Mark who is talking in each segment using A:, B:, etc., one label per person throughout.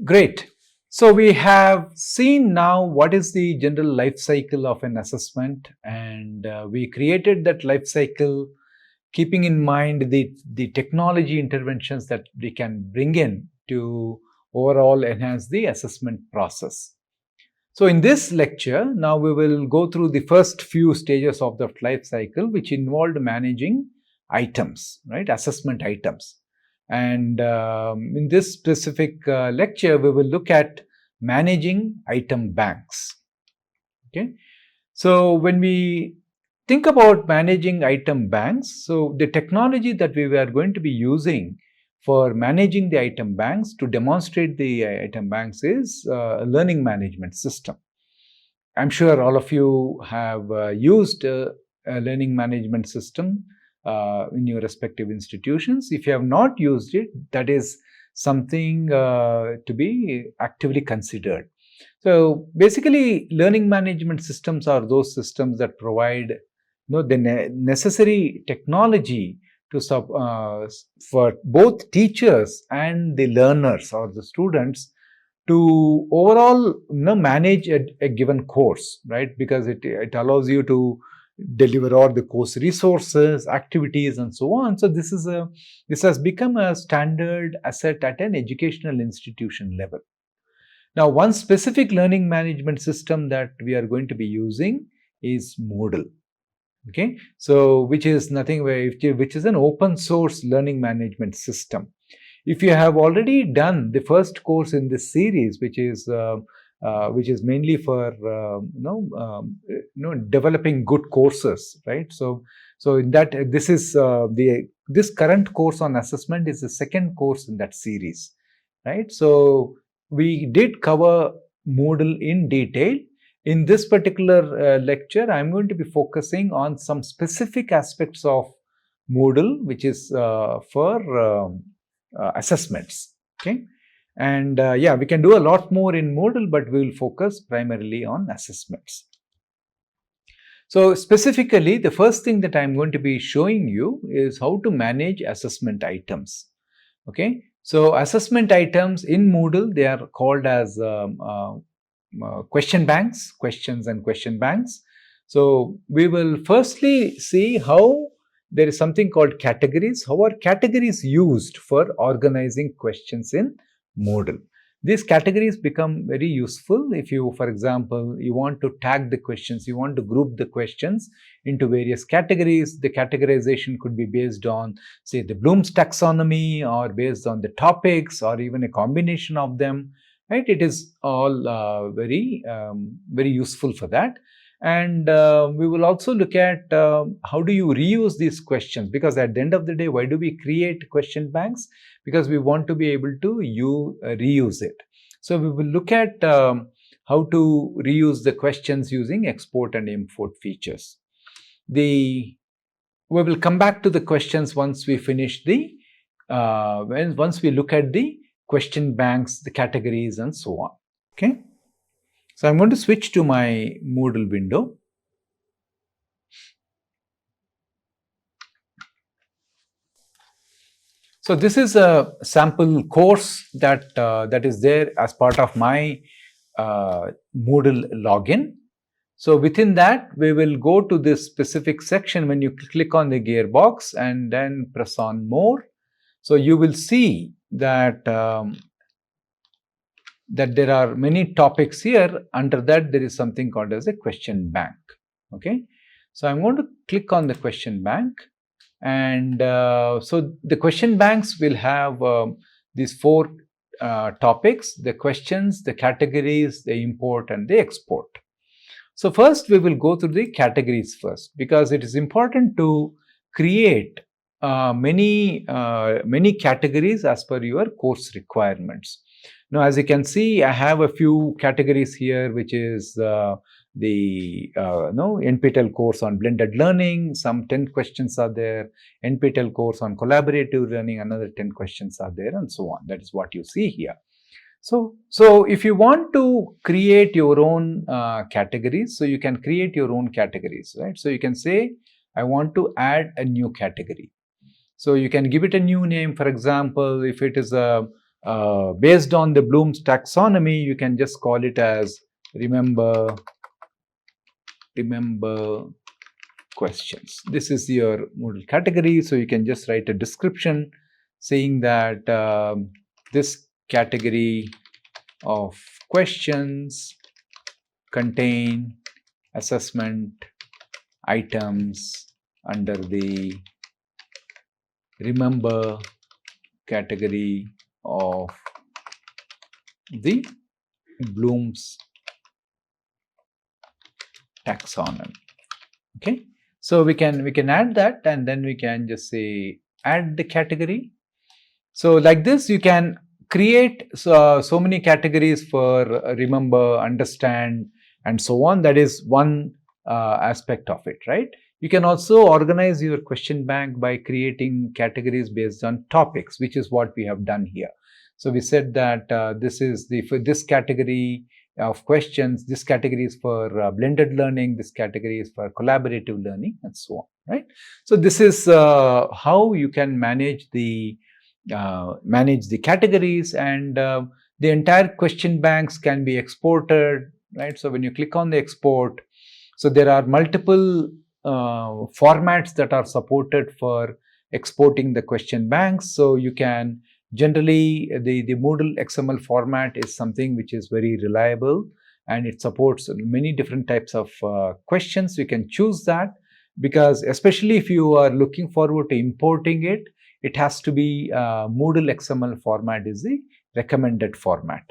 A: Great. So we have seen now what is the general life cycle of an assessment, and we created that life cycle keeping in mind the technology interventions that we can bring in to overall enhance the assessment process. So in this lecture, now we will go through the first few stages of the life cycle, which involved managing items, right? Assessment items. And in this specific lecture, we will look at managing item banks. Okay. So when we think about managing item banks, so the technology that we were going to be using for managing the item banks to demonstrate the item banks is a learning management system. I'm sure all of you have used a learning management system in your respective institutions. If you have not used it, that is something to be actively considered. So basically, learning management systems are those systems that provide the necessary technology to for both teachers and the learners or the students to overall manage a given course, right? Because it allows you to deliver all the course resources, activities, and so on. So this has become a standard asset at an educational institution level. Now, one specific learning management system that we are going to be using is Moodle. Okay, so which is nothing which is an open source learning management system. If you have already done the first course in this series, which is mainly for developing good courses, right? So in that this is this current course on assessment is the second course in that series, right? So we did cover Moodle in detail. In this particular lecture, I'm going to be focusing on some specific aspects of Moodle, which is for assessments. Okay, and yeah, we can do a lot more in Moodle, but we will focus primarily on assessments. So specifically, the first thing that I'm going to be showing you is how to manage assessment items. Okay, so assessment items in Moodle, they are called as question banks, questions and question banks. So we will firstly see how there is something called categories. How are categories used for organizing questions in Moodle? These categories become very useful if you, for example, you want to tag the questions, you want to group the questions into various categories. The categorization could be based on, say, the Bloom's taxonomy, or based on the topics, or even a combination of them. Right? It is all very useful for that. And we will also look at how do you reuse these questions, because at the end of the day, why do we create question banks? Because we want to be able to reuse it. So we will look at how to reuse the questions using export and import features. We will come back to the questions once we finish once we look at the question banks, the categories, and so on. Okay. So I'm going to switch to my Moodle window. So this is a sample course that is there as part of my Moodle login. So within that, we will go to this specific section when you click on the gearbox and then press on more. So you will see that that there are many topics here. Under that, there is something called as a question bank. Okay, so I'm going to click on the question bank, and so the question banks will have these four topics: the questions, the categories, the import, and the export. So first, we will go through the categories first, because it is important to create many categories as per your course requirements. Now, as you can see, I have a few categories here, which is the NPTEL course on blended learning. Some 10 questions are there. NPTEL course on collaborative learning, another 10 questions are there, and so on. That is what you see here. So if you want to create your own categories, so you can create your own categories, right? So you can say, I want to add a new category. So you can give it a new name. For example, if it is a based on the Bloom's taxonomy, you can just call it as remember questions. This is your Moodle category. So you can just write a description saying that this category of questions contain assessment items under the remember category of the Bloom's taxonomy. Okay, so we can add that, and then we can just say add the category. So like this you can create so many categories for remember, understand, and so on. That is one aspect of it, right? You can also organize your question bank by creating categories based on topics, which is what we have done here. So we said that for this category of questions, this category is for blended learning, this category is for collaborative learning, and so on, right? So this is how you can manage the categories, and the entire question banks can be exported, right? So when you click on the export, so there are multiple formats that are supported for exporting the question banks. So you can generally, the Moodle XML format is something which is very reliable, and it supports many different types of questions. You can choose that, because especially if you are looking forward to importing it, it has to be Moodle XML format is the recommended format.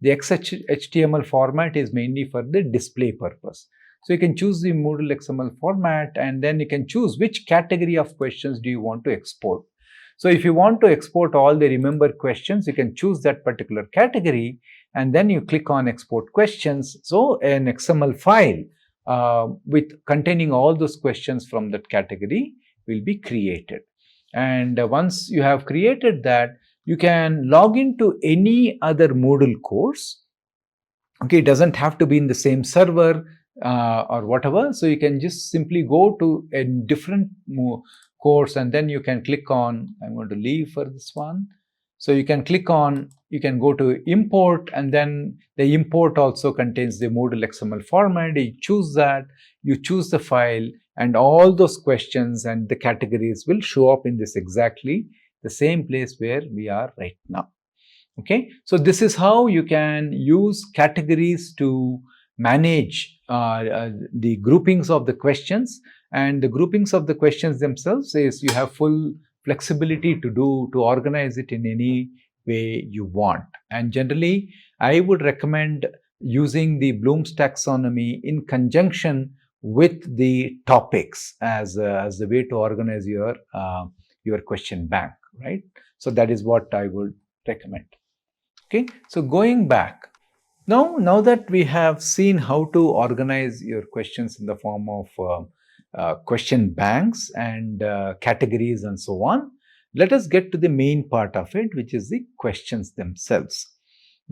A: The XHTML format is mainly for the display purpose. So you can choose the Moodle XML format, and then you can choose which category of questions do you want to export. So if you want to export all the remember questions, you can choose that particular category, and then you click on export questions. So an XML file with containing all those questions from that category will be created. And once you have created that, you can log into any other Moodle course. Okay, it doesn't have to be in the same server or whatever. So you can just simply go to a different course, and then you can click on, I'm going to leave for this one. So you can click on, you can go to import, and then the import also contains the Moodle XML format. You choose that, you choose the file, and all those questions and the categories will show up in this exactly the same place where we are right now. Okay, so this is how you can use categories to manage the groupings of the questions. And the groupings of the questions themselves is you have full flexibility to organize it in any way you want. And generally, I would recommend using the Bloom's taxonomy in conjunction with the topics as the way to organize your question bank, right? So that is what I would recommend. Okay, so going back, now that we have seen how to organize your questions in the form of question banks and categories and so on, let us get to the main part of it, which is the questions themselves.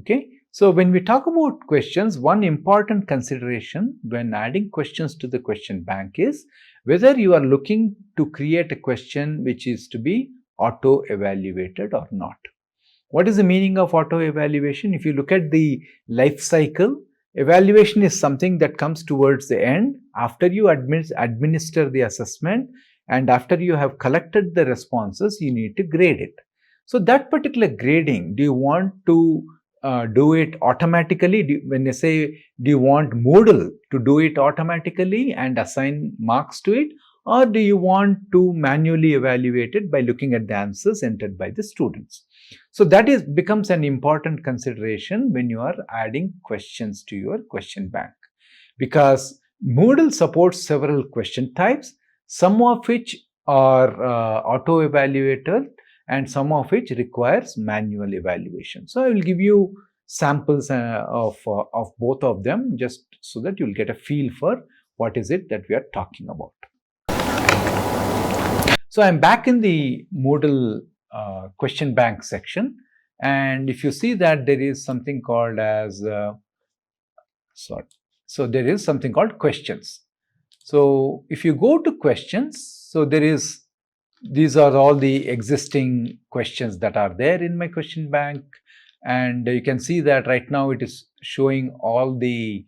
A: Okay, so when we talk about questions, one important consideration when adding questions to the question bank is whether you are looking to create a question which is to be auto-evaluated or not. What is the meaning of auto-evaluation? If you look at the life cycle, evaluation is something that comes towards the end after you administer the assessment, and after you have collected the responses, you need to grade it. So that particular grading, do you want to do it automatically? When you say, do you want Moodle to do it automatically and assign marks to it? Or do you want to manually evaluate it by looking at the answers entered by the students? So that becomes an important consideration when you are adding questions to your question bank, because Moodle supports several question types, some of which are auto-evaluated and some of which requires manual evaluation. So I will give you samples of both of them, just so that you'll get a feel for what is it that we are talking about. So I'm back in the Moodle question bank section, and if you see that there is something called as so there is something called questions. So if you go to questions, so these are all the existing questions that are there in my question bank. and you can see that right now it is showing all the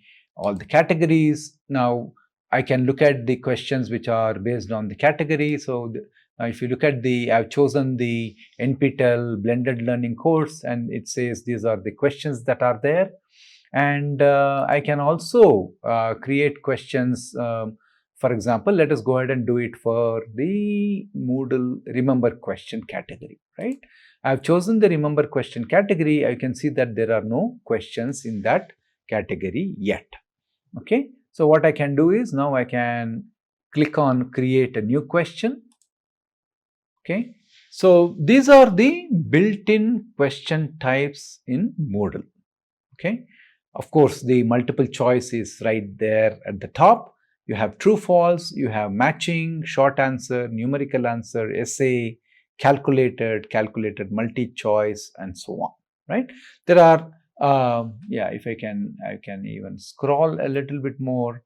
A: categories. Now I can look at the questions which are based on the category. So if you look at I've chosen the NPTEL blended learning course, and it says these are the questions that are there. And I can also create questions. For example, let us go ahead and do it for the Moodle remember question category, right? I've chosen the remember question category. I can see that there are no questions in that category yet. Okay, so what I can do is now I can click on create a new question. Okay, so these are the built-in question types in Moodle. Okay, of course, the multiple choice is right there at the top. You have true, false, you have matching, short answer, numerical answer, essay, calculated, multi-choice, and so on, right? There are, yeah, if I can even scroll a little bit more,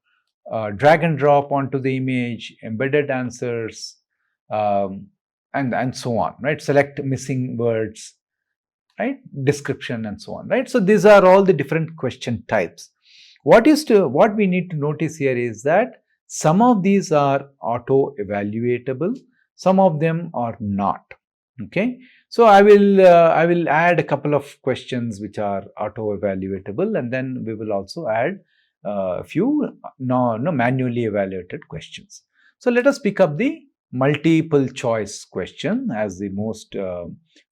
A: drag and drop onto the image, embedded answers, and so on, right? Select missing words, right? Description and so on, right? So these are all the different question types. What we need to notice here is that some of these are auto evaluatable, some of them are not. Okay, so I will add a couple of questions which are auto evaluatable, and then we will also add a few manually evaluated questions. So let us pick up the multiple choice question as the most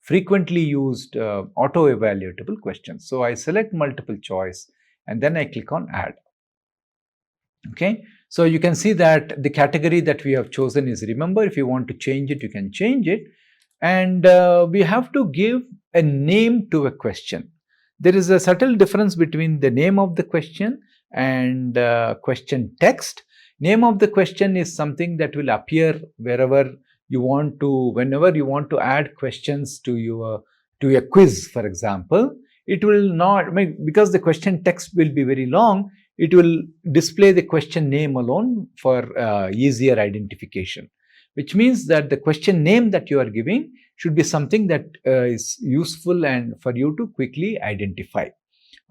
A: frequently used auto evaluatable question. So I select multiple choice and then I click on add. Okay, so you can see that the category that we have chosen is remember. If you want to change it, you can change it, and we have to give a name to a question. There is a subtle difference between the name of the question and question text. Name of the question is something that will appear wherever you want to, whenever you want to add questions to a quiz, for example. It will not, because the question text will be very long, it will display the question name alone for easier identification, which means that the question name that you are giving should be something that is useful and for you to quickly identify.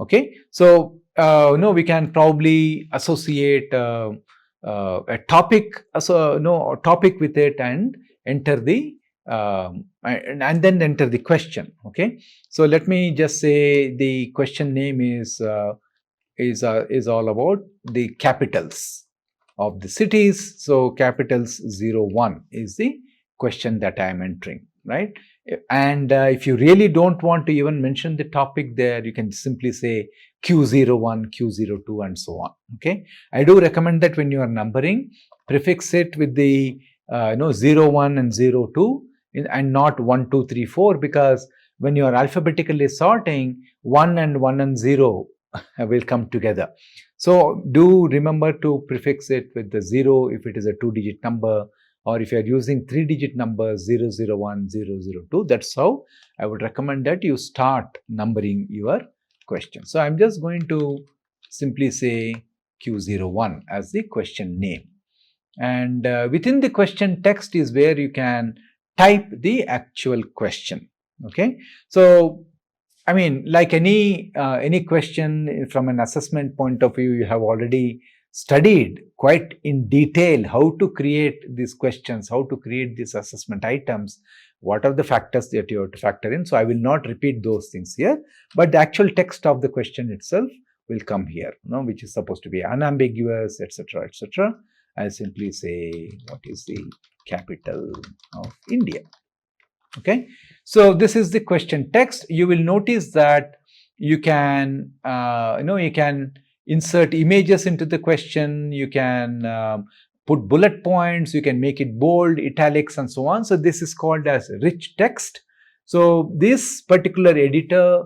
A: Okay, so we can probably associate a topic, topic with it and enter the and then enter the question. Okay, so let me just say the question name is all about the capitals of the cities. So capitals 01 is the question that I am entering, right? And if you really don't want to even mention the topic there, you can simply say Q01, Q02, and so on. Okay, I do recommend that when you are numbering, prefix it with the 01 and 02 and not 1, 2, 3, 4, because when you are alphabetically sorting, 1 and 0 will come together. So do remember to prefix it with the 0 if it is a 2-digit number, or if you are using 3-digit numbers 001, 002. That's how I would recommend that you start numbering your question. So I'm just going to simply say Q01 as the question name. And within the question text is where you can type the actual question. Okay, so I mean, like any question from an assessment point of view, you have already studied quite in detail how to create these questions, how to create these assessment items, what are the factors that you have to factor in. So I will not repeat those things here, but the actual text of the question itself will come here, which is supposed to be unambiguous, etc., etc. I simply say, what is the capital of India? Okay, so this is the question text. You will notice that you can you can insert images into the question, you can put bullet points, you can make it bold, italics, and so on. So this is called as rich text. So this particular editor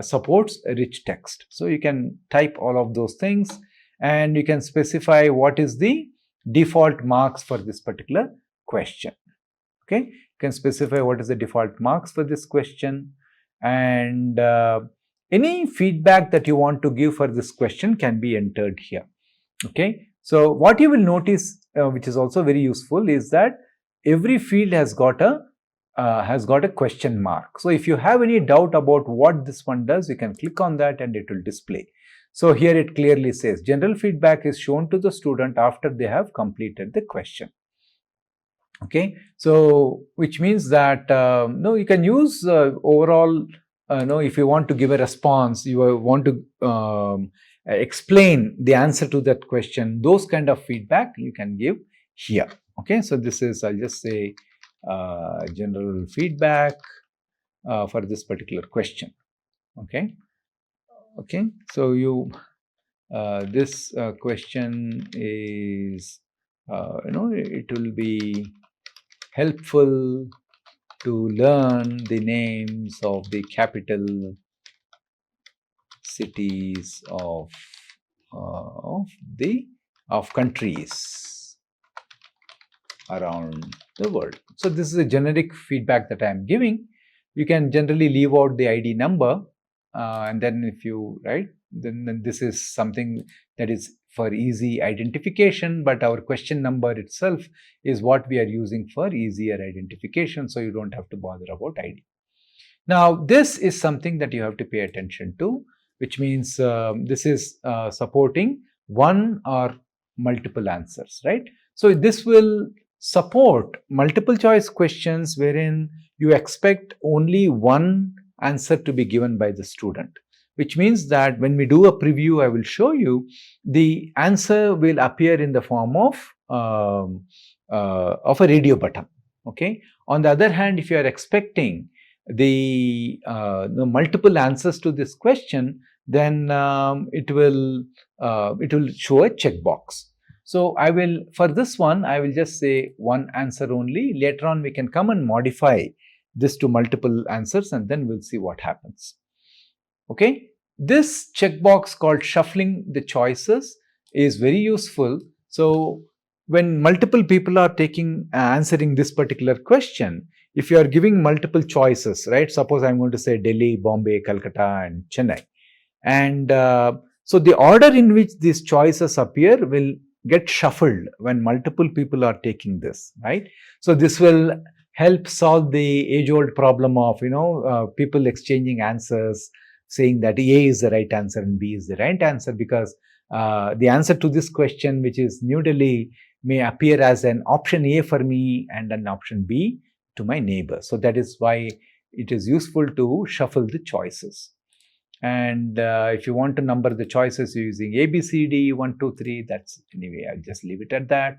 A: supports rich text. So you can type all of those things, and you can specify what is the default marks for this particular question. Okay, you can specify what is the default marks for this question, and any feedback that you want to give for this question can be entered here. Okay, so what you will notice, which is also very useful, is that every field has got a has got a question mark. So if you have any doubt about what this one does, you can click on that and it will display. So here it clearly says general feedback is shown to the student after they have completed the question. Okay, so which means that no, you can use overall, no, if you want to give a response, you want to explain the answer to that question, those kind of feedback you can give here. Okay, so this is, I'll just say general feedback for this particular question. Okay, okay, so you this question is it will be helpful to learn the names of the capital cities of countries around the world. So this is a generic feedback that I am giving. You can generally leave out the ID number, and then if you then this is something that is for easy identification, but our question number itself is what we are using for easier identification, so you don't have to bother about ID. Now this is something that you have to pay attention to, which means this is supporting one or multiple answers, right? So this will support multiple choice questions wherein you expect only one answer to be given by the student, which means that when we do a preview, I will show you the answer will appear in the form of a radio button. Okay. On the other hand, if you are expecting the multiple answers to this question, then it will show a checkbox. So I will, for this one, I will just say one answer only. Later on, we can come and modify this to multiple answers, and then we'll see what happens. Okay, this checkbox called shuffling the choices is very useful. So when multiple people are answering this particular question, if you are giving multiple choices, right? Suppose I'm going to say Delhi, Bombay, Calcutta, and Chennai, and so the order in which these choices appear will get shuffled when multiple people are taking this, right? So this will help solve the age-old problem of people exchanging answers, saying that A is the right answer and B is the right answer, because the answer to this question, which is New Delhi, may appear as an option A for me and an option B to my neighbor. So that is why it is useful to shuffle the choices. And if you want to number the choices using A, B, C, D, 1, 2, 3, that's anyway, I'll just leave it at that.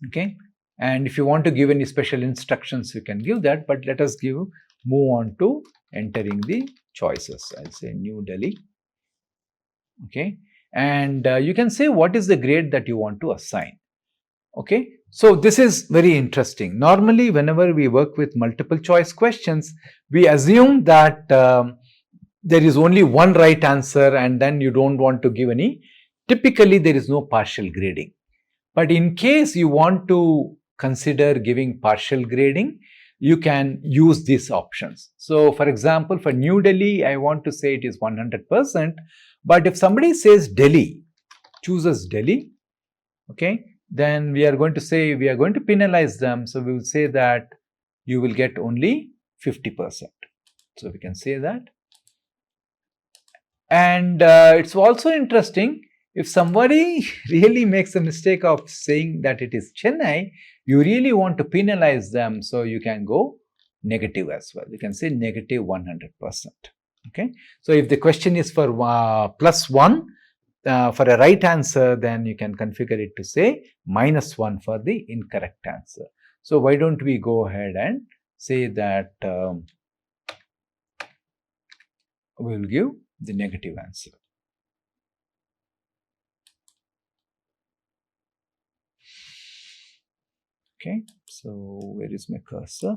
A: Okay. And if you want to give any special instructions, you can give that, but let us move on to entering the choices. I'll say New Delhi. Okay. And you can say what is the grade that you want to assign. Okay. So this is very interesting. Normally, whenever we work with multiple choice questions, we assume that there is only one right answer and then you don't want to give any. Typically, there is no partial grading. But in case you want to consider giving partial grading, you can use these options. So for example, for New Delhi, I want to say it is 100%. But if somebody says Delhi, chooses Delhi, okay, then we are going to say we are going to penalize them. So we will say that you will get only 50%. So we can say that. And it's also interesting, if somebody really makes a mistake of saying that it is Chennai, you really want to penalize them, so you can go negative as well. You can say negative 100%. Okay. So if the question is for +1 for a right answer, then you can configure it to say -1 for the incorrect answer. So why don't we go ahead and say that we will give the negative answer. Okay, so where is my cursor?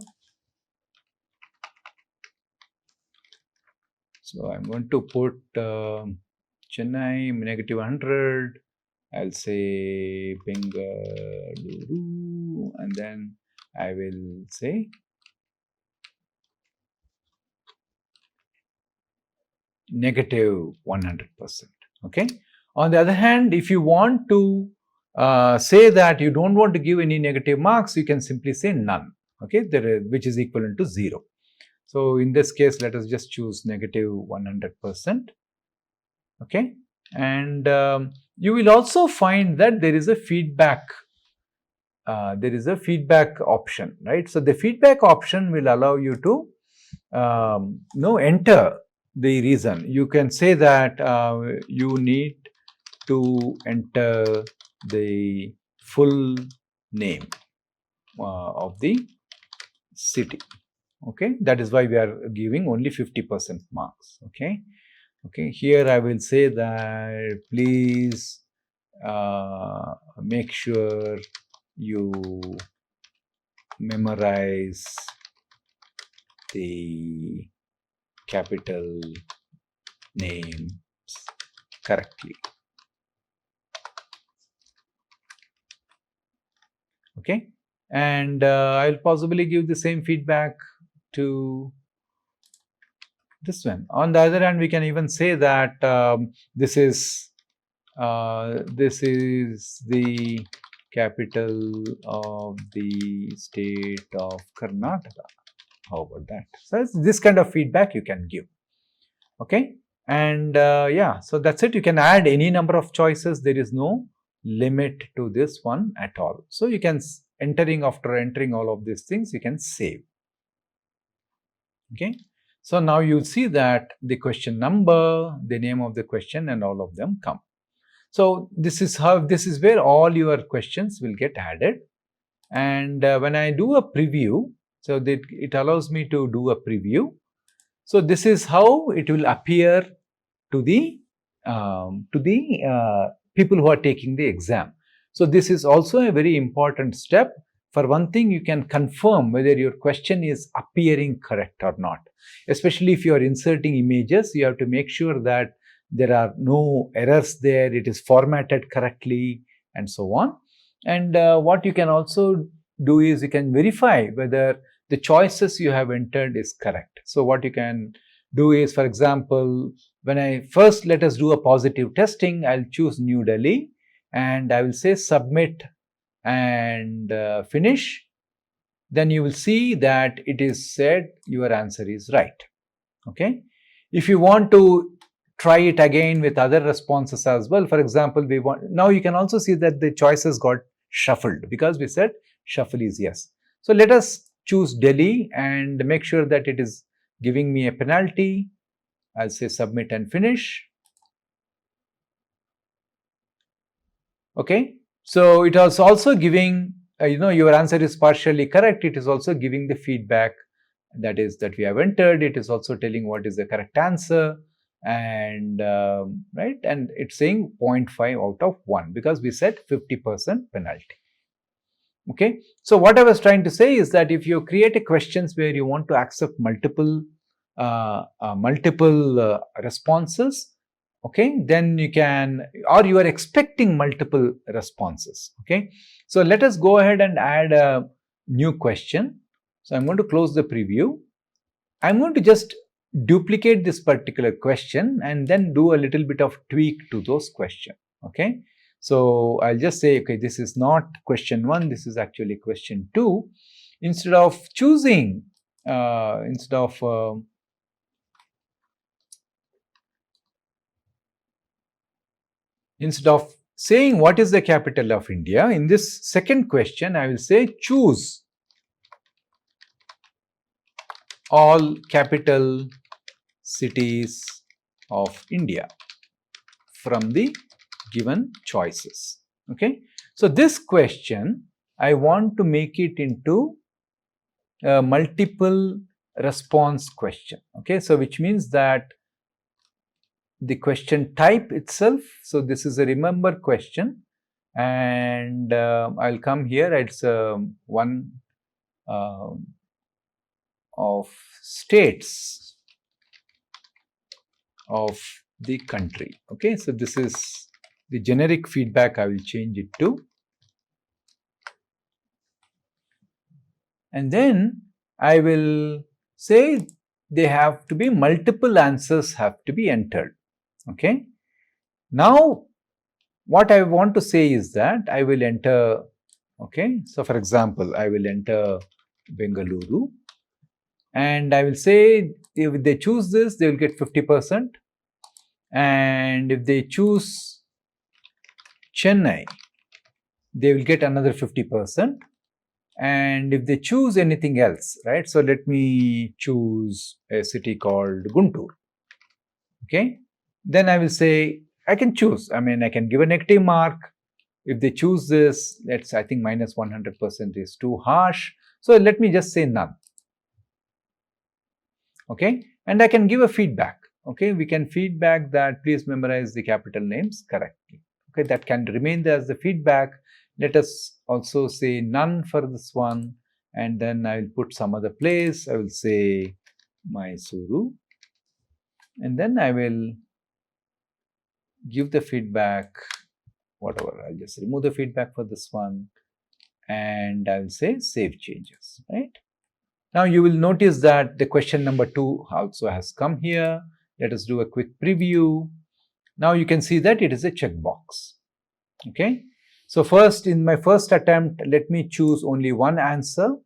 A: So I'm going to put Chennai -100. I'll say Bengaluru, and then I will say -100%. Okay. On the other hand, if you want to say that you don't want to give any negative marks, you can simply say none. okay, which is equivalent to 0. So in this case, let us just choose negative 100%. Okay, and you will also find that there is a feedback. There is a feedback option, right? So the feedback option will allow you to enter the reason. You can say that you need to enter the full name of the city. Okay, that is why we are giving only 50% marks. Okay, here I will say that please make sure you memorize the capital names correctly. Okay, and I'll possibly give the same feedback to this one. On the other hand, we can even say that this is the capital of the state of Karnataka. How about that? So this kind of feedback you can give. Okay, and yeah, so that's it. You can add any number of choices. There is no limit to this one at all. So you can after entering all of these things, you can save. Okay, so now you'll see that the question number, the name of the question, and all of them come. So this is where all your questions will get added. And when I do a preview, so that it allows me to do a preview. So this is how it will appear to the people who are taking the exam. So this is also a very important step. For one thing, you can confirm whether your question is appearing correct or not. Especially if you are inserting images, you have to make sure that there are no errors there, it is formatted correctly, and so on. And what you can also do is you can verify whether the choices you have entered is correct. So what you can do is, for example, when let us do a positive testing, I'll choose New Delhi and I will say submit and finish. Then you will see that it is said your answer is right. Okay. If you want to try it again with other responses as well, for example, now you can also see that the choices got shuffled because we said shuffle is yes. So let us choose Delhi and make sure that it is giving me a penalty. I'll say submit and finish. Okay, so it is also giving your answer is partially correct. It is also giving the feedback that we have entered. It is also telling what is the correct answer, and right, and it's saying 0.5 out of 1 because we said 50% penalty. Okay, so what I was trying to say is that if you create a questions where you want to accept multiple responses, okay, then you can, or you are expecting multiple responses. Okay, so let us go ahead and add a new question. So I'm going to close the preview. I'm going to just duplicate this particular question and then do a little bit of tweak to those questions. Okay, so I'll just say, okay, this is not question 1, this is actually question 2. Instead of choosing, instead of saying what is the capital of India, in this second question, I will say choose all capital cities of India from the given choices. Okay, so this question I want to make it into a multiple response question. Okay, so which means that the question type itself, so this is a remember question, and I'll come here, it's one of states of the country. Okay, so this is the generic feedback. I will change it to, and then I will say they have to be multiple answers have to be entered. Okay, now what I want to say is that I will enter, okay, so for example, I will enter Bengaluru. And I will say if they choose this, they will get 50%. And if they choose Chennai, they will get another 50%. And if they choose anything else, right? So let me choose a city called Guntur. Okay. Then I will say I can choose. I mean, I can give a negative mark. If they choose this, I think minus 100% is too harsh. So let me just say none. Okay. And I can give a feedback. Okay. We can feedback that please memorize the capital names correctly. Okay. That can remain there as the feedback. Let us also say none for this one. And then I will put some other place. I will say Mysuru. And then I will give the feedback, whatever. I'll just remove the feedback for this one. And I will say save changes, right? Now you will notice that the question number 2 also has come here. Let us do a quick preview. Now you can see that it is a checkbox. Okay. So first, in my first attempt, let me choose only one answer.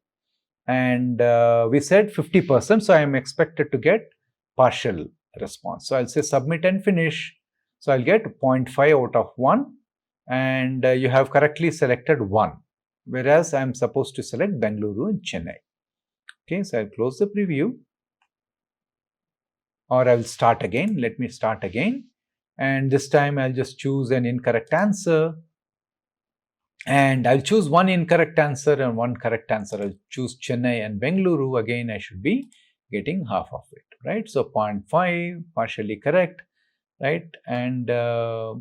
A: And we said 50%. So I am expected to get partial response. So I'll say submit and finish. So I'll get 0.5 out of 1. And you have correctly selected 1. Whereas I am supposed to select Bengaluru and Chennai. Okay, so I'll close the preview. Or I will start again. Let me start again. And this time I'll just choose an incorrect answer. And I'll choose one incorrect answer and one correct answer. I'll choose Chennai and Bengaluru. Again, I should be getting half of it, right? So 0.5, partially correct, right? And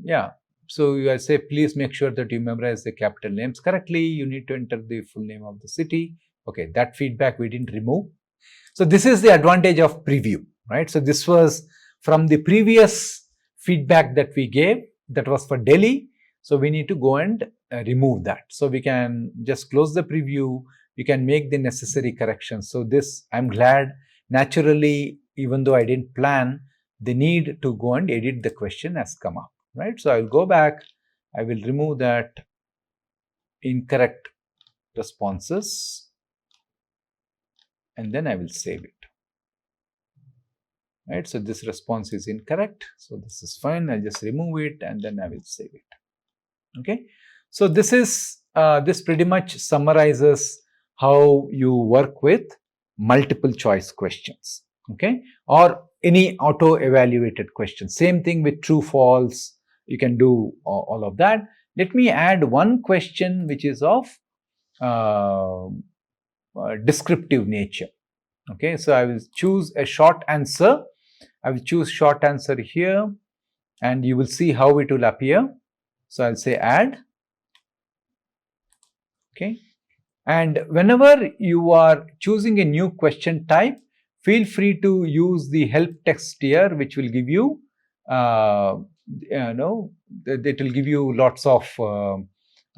A: yeah, so I say, please make sure that you memorize the capital names correctly. You need to enter the full name of the city. Okay, that feedback we didn't remove. So this is the advantage of preview, right? So this was from the previous feedback that we gave, that was for Delhi. So we need to go and remove that. So we can just close the preview. You can make the necessary corrections. So this, I'm glad, naturally, even though I didn't plan, the need to go and edit the question has come up, right? So I'll go back. I will remove that incorrect responses. And then I will save it. Right, so this response is incorrect. So this is fine. I'll just remove it and then I will save it. Okay. So this is this pretty much summarizes how you work with multiple choice questions. Okay, or any auto evaluated question. Same thing with true false. You can do all of that. Let me add one question which is of descriptive nature. Okay, so I will choose a short answer. I will choose short answer here and you will see how it will appear. So I'll say add. Okay, and whenever you are choosing a new question type, feel free to use the help text here, which will give you, it will give you lots of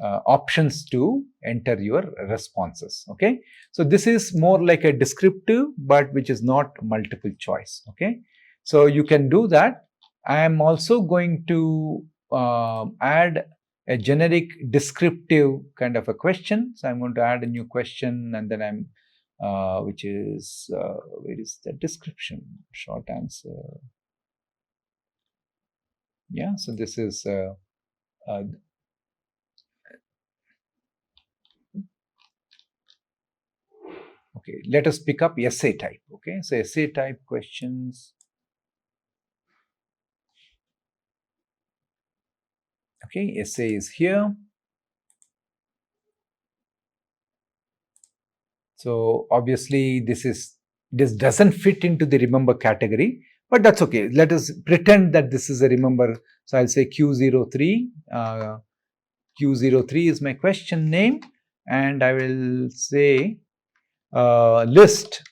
A: options to enter your responses. Okay, so this is more like a descriptive, but which is not multiple choice. Okay, so you can do that. I am also going to add a generic descriptive kind of a question. So I'm going to add a new question and then I'm which is where is the description? Short answer. Yeah, so this is okay, let us pick up essay type. Okay, so essay type questions. Okay, essay is here. So obviously this doesn't fit into the remember category, but that's okay. Let us pretend that this is a remember. So I'll say Q03. Q03 is my question name, and I will say list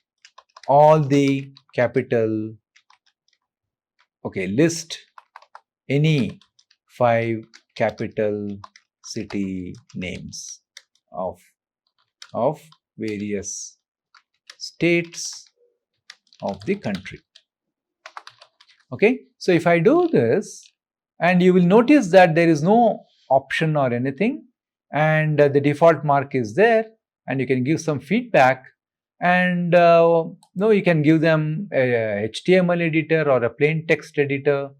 A: all the capital. Okay, list any 5 capital city names of various states of the country. Okay, so if I do this, and you will notice that there is no option or anything, and the default mark is there, and you can give some feedback. And no, you can give them a HTML editor or a plain text editor.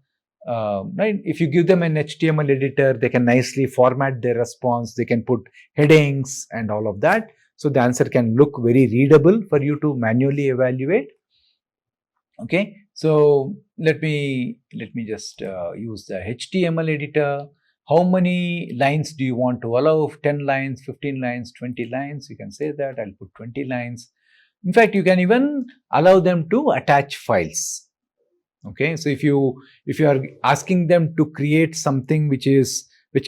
A: Right? If you give them an HTML editor, they can nicely format their response. They can put headings and all of that. So the answer can look very readable for you to manually evaluate. Okay, so let me just use the HTML editor. How many lines do you want to allow? 10 lines, 15 lines, 20 lines? You can say that. I'll put 20 lines. In fact, you can even allow them to attach files. Okay, so if you are asking them to create something which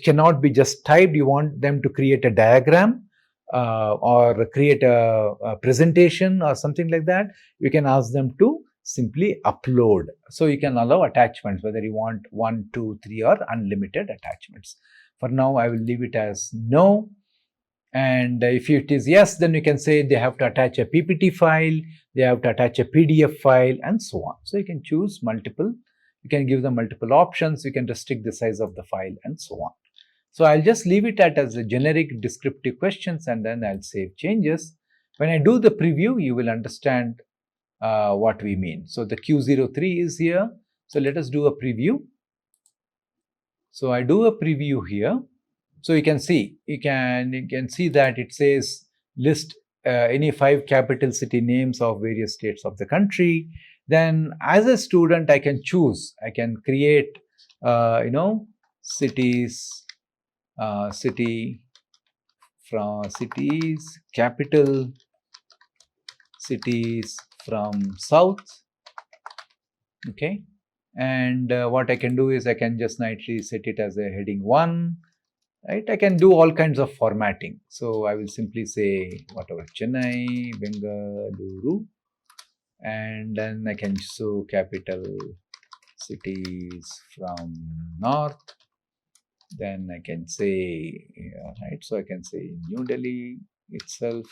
A: cannot be just typed, you want them to create a diagram or create a presentation or something like that, you can ask them to simply upload. So you can allow attachments, whether you want 1, 2, 3 or unlimited attachments. For now, I will leave it as no. And if it is yes, then you can say they have to attach a PPT file, they have to attach a PDF file, and so on. So you can choose multiple, you can give them multiple options, you can restrict the size of the file, and so on. So I'll just leave it as a generic descriptive questions, and then I'll save changes. When I do the preview, you will understand what we mean. So the Q03 is here. So let us do a preview. So I do a preview here. So you can see that it says list any 5 capital city names of various states of the country. Then as a student, I can choose, I can create cities, capital cities from south. Okay, and what I can do is I can just nicely set it as a heading 1. Right, I can do all kinds of formatting. So I will simply say whatever, Chennai, Bengaluru, and then I can show capital cities from north. Then I can say, right, so I can say New Delhi itself.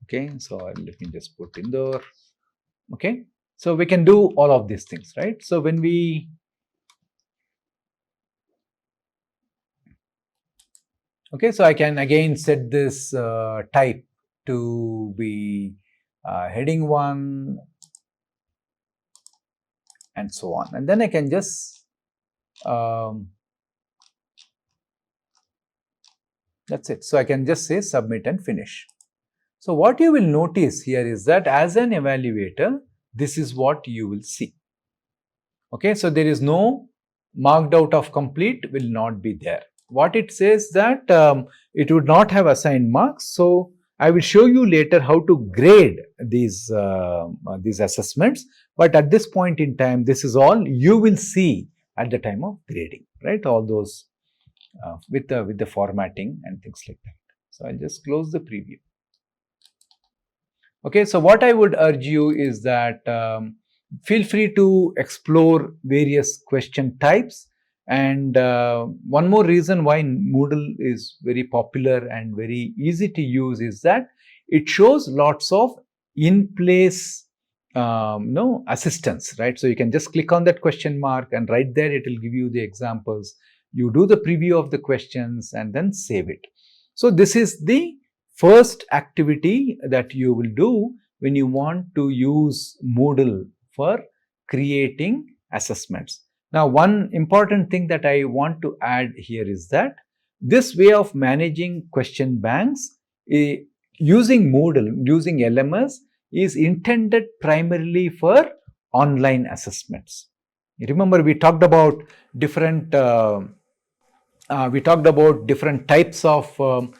A: Okay, so let me just put Indore. Okay, so we can do all of these things, right? So when we okay, so I can again set this type to be heading 1 and so on, and then I can just that's it. So I can just say submit and finish. So what you will notice here is that as an evaluator, this is what you will see. Okay, so there is no marked out of complete, will not be there. What it says that it would not have assigned marks. So I will show you later how to grade these assessments. But at this point in time, this is all you will see at the time of grading, right? All those with the formatting and things like that. So I'll just close the preview. Okay, so what I would urge you is that feel free to explore various question types. And one more reason why Moodle is very popular and very easy to use is that it shows lots of in-place assistance, right? So you can just click on that question mark and right there it will give you the examples. You do the preview of the questions and then save it. So this is the first activity that you will do when you want to use Moodle for creating assessments. Now, one important thing that I want to add here is that this way of managing question banks using Moodle, using LMS, is intended primarily for online assessments. Remember, we talked about different types of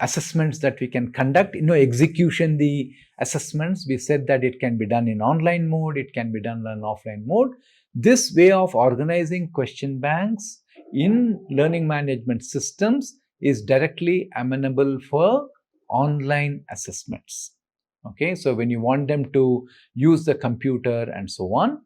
A: assessments that we can conduct. Execution, the assessments, we said that it can be done in online mode, it can be done in offline mode. This way of organizing question banks in learning management systems is directly amenable for online assessments. Okay, so when you want them to use the computer and so on,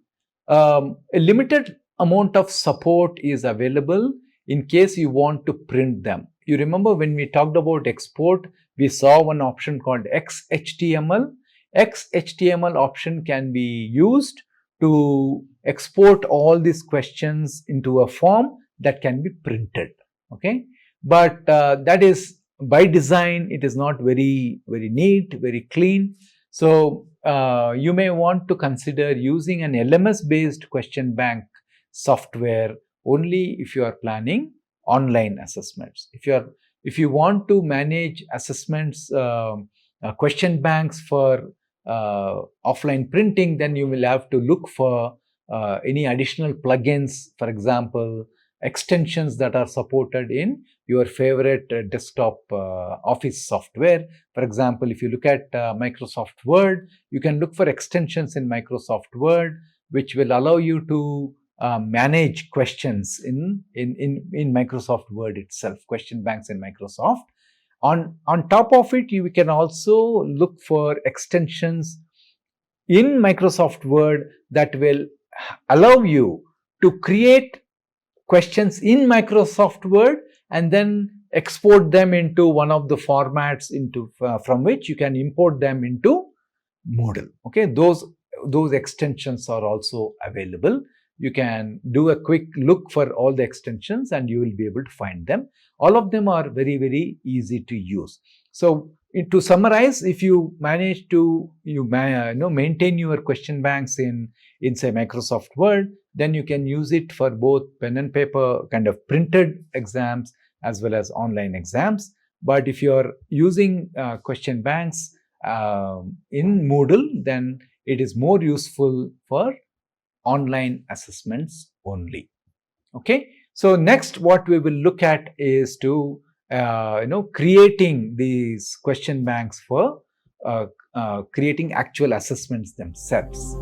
A: a limited amount of support is available in case you want to print them. You remember when we talked about export, we saw one option called XHTML. XHTML option can be used to export all these questions into a form that can be printed. Okay, but that is by design it is not very neat, very clean. So you may want to consider using an LMS based question bank software only if you are planning online assessments. If you want to manage assessments, question banks for offline printing, then you will have to look for any additional plugins, for example extensions that are supported in your favorite desktop office software. For example, if you look at Microsoft Word, you can look for extensions in Microsoft Word which will allow you to manage questions in Microsoft Word itself, question banks in Microsoft. On top of it, you can also look for extensions in Microsoft Word that will allow you to create questions in Microsoft Word and then export them into one of the formats from which you can import them into Moodle. Okay, those extensions are also available. You can do a quick look for all the extensions and you will be able to find them. All of them are very easy to use. So to summarize, if you manage to maintain your question banks in say Microsoft Word, then you can use it for both pen and paper kind of printed exams as well as online exams. But if you are using question banks in Moodle, then it is more useful for online assessments only. Okay, so next what we will look at is to creating these question banks for creating actual assessments themselves.